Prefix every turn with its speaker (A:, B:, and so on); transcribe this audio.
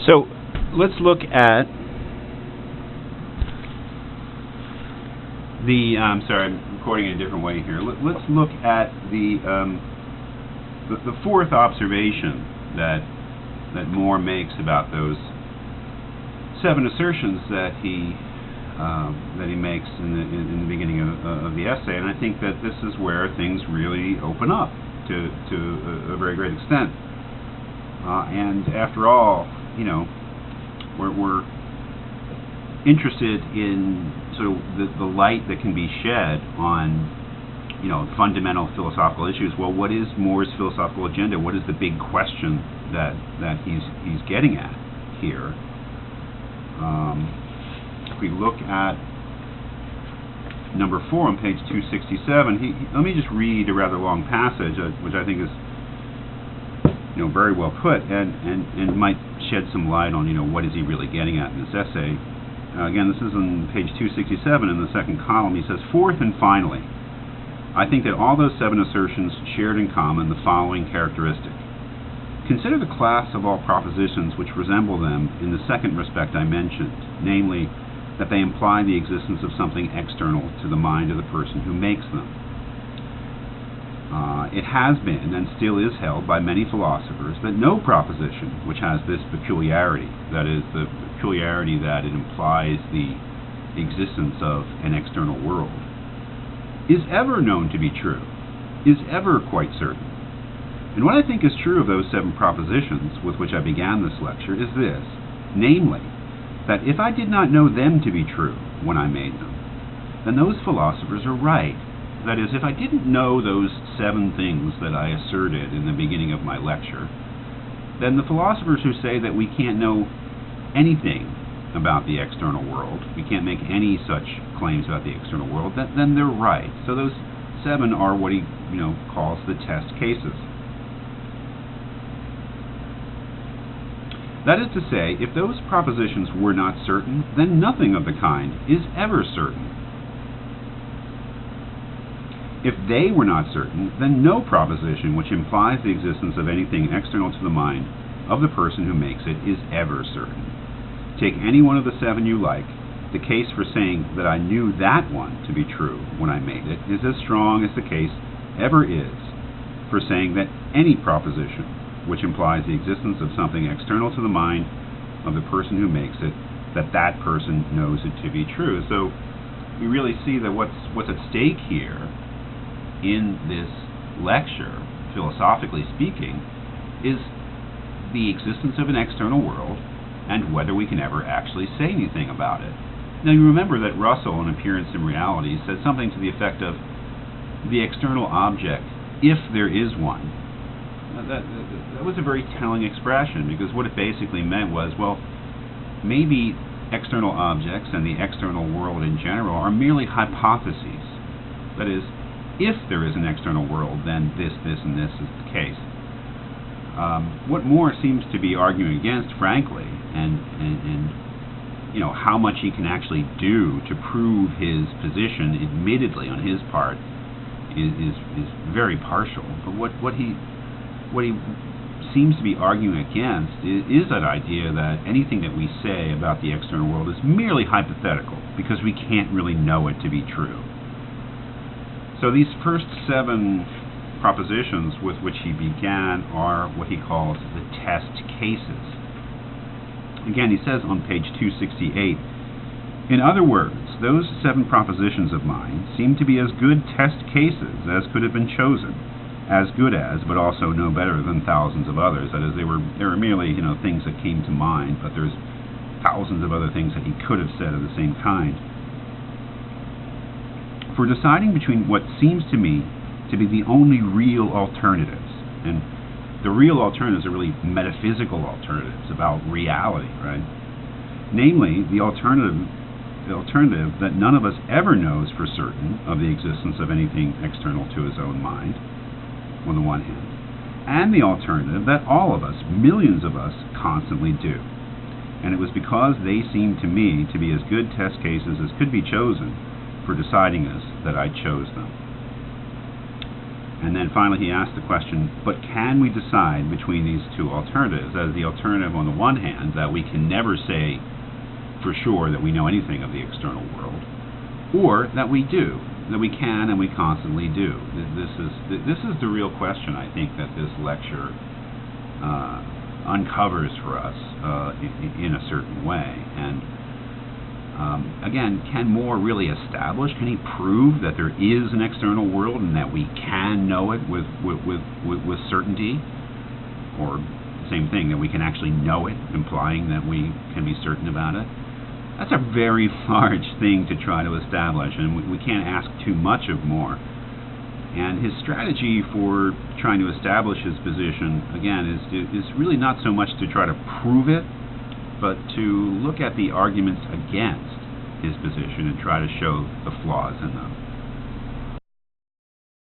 A: So let's look at the. Sorry, I'm recording in a different way here. Let's look at the fourth observation that Moore makes about those 7 assertions that he makes in the beginning of the essay, and I think that this is where things really open up to a very great extent. And after all, you know, we're interested in sort of the light that can be shed on, you know, fundamental philosophical issues. Well, what is Moore's philosophical agenda? What is the big question that he's getting at here? If we look at number 4 on page 267, let me just read a rather long passage, which I think is, you know, very well put, and might shed some light on, you know, what is he really getting at in this essay. Again, this is on page 267 in the second column. He says, "Fourth and finally, I think that all those 7 assertions shared in common the following characteristic. Consider the class of all propositions which resemble them in the second respect I mentioned, namely, that they imply the existence of something external to the mind of the person who makes them. It has been, and still is held by many philosophers, that no proposition which has this peculiarity, that is, the peculiarity that it implies the existence of an external world, is ever known to be true, is ever quite certain. And what I think is true of those 7 propositions with which I began this lecture is this, namely, that if I did not know them to be true when I made them, then those philosophers are right. That is, if I didn't know those 7 things that I asserted in the beginning of my lecture, then the philosophers who say that we can't know anything about the external world, we can't make any such claims about the external world, then they're right. So those 7 are what he, you know, calls the test cases. That is to say, if those propositions were not certain, then nothing of the kind is ever certain. If they were not certain, then no proposition which implies the existence of anything external to the mind of the person who makes it is ever certain. Take any one of the 7 you like. The case for saying that I knew that one to be true when I made it is as strong as the case ever is for saying that any proposition which implies the existence of something external to the mind of the person who makes it, that person knows it to be true. So we really see that what's at stake here in this lecture, philosophically speaking, is the existence of an external world and whether we can ever actually say anything about it. Now you remember that Russell in Appearance and Reality said something to the effect of the external object, if there is one. That was a very telling expression, because what it basically meant was, well, maybe external objects and the external world in general are merely hypotheses. That is, if there is an external world, then this, and this is the case. What Moore seems to be arguing against, frankly, and you know, how much he can actually do to prove his position, admittedly on his part, is very partial. But what he seems to be arguing against is that idea that anything that we say about the external world is merely hypothetical, because we can't really know it to be true. So these first 7 propositions with which he began are what he calls the test cases. Again, he says on page 268, in other words, those 7 propositions of mine seem to be as good test cases as could have been chosen, as good as, but also no better than thousands of others. That is, they were merely, you know, things that came to mind, but there's thousands of other things that he could have said of the same kind. For deciding between what seems to me to be the only real alternatives, and the real alternatives are really metaphysical alternatives about reality, right? Namely, the alternative that none of us ever knows for certain of the existence of anything external to his own mind, on the one hand, and the alternative that all of us, millions of us, constantly do. And it was because they seemed to me to be as good test cases as could be chosen for deciding this that I chose them. And then finally he asked the question, but can we decide between these two alternatives? As the alternative on the one hand, that we can never say for sure that we know anything of the external world, or that we do, that we can and we constantly do. This is the real question, I think, that this lecture uncovers for us in a certain way. And again, can Moore really establish, can he prove that there is an external world and that we can know it with certainty? Or same thing, that we can actually know it, implying that we can be certain about it? That's a very large thing to try to establish, and we can't ask too much of Moore. And his strategy for trying to establish his position, again, is really not so much to try to prove it, but to look at the arguments against his position and try to show the flaws in them.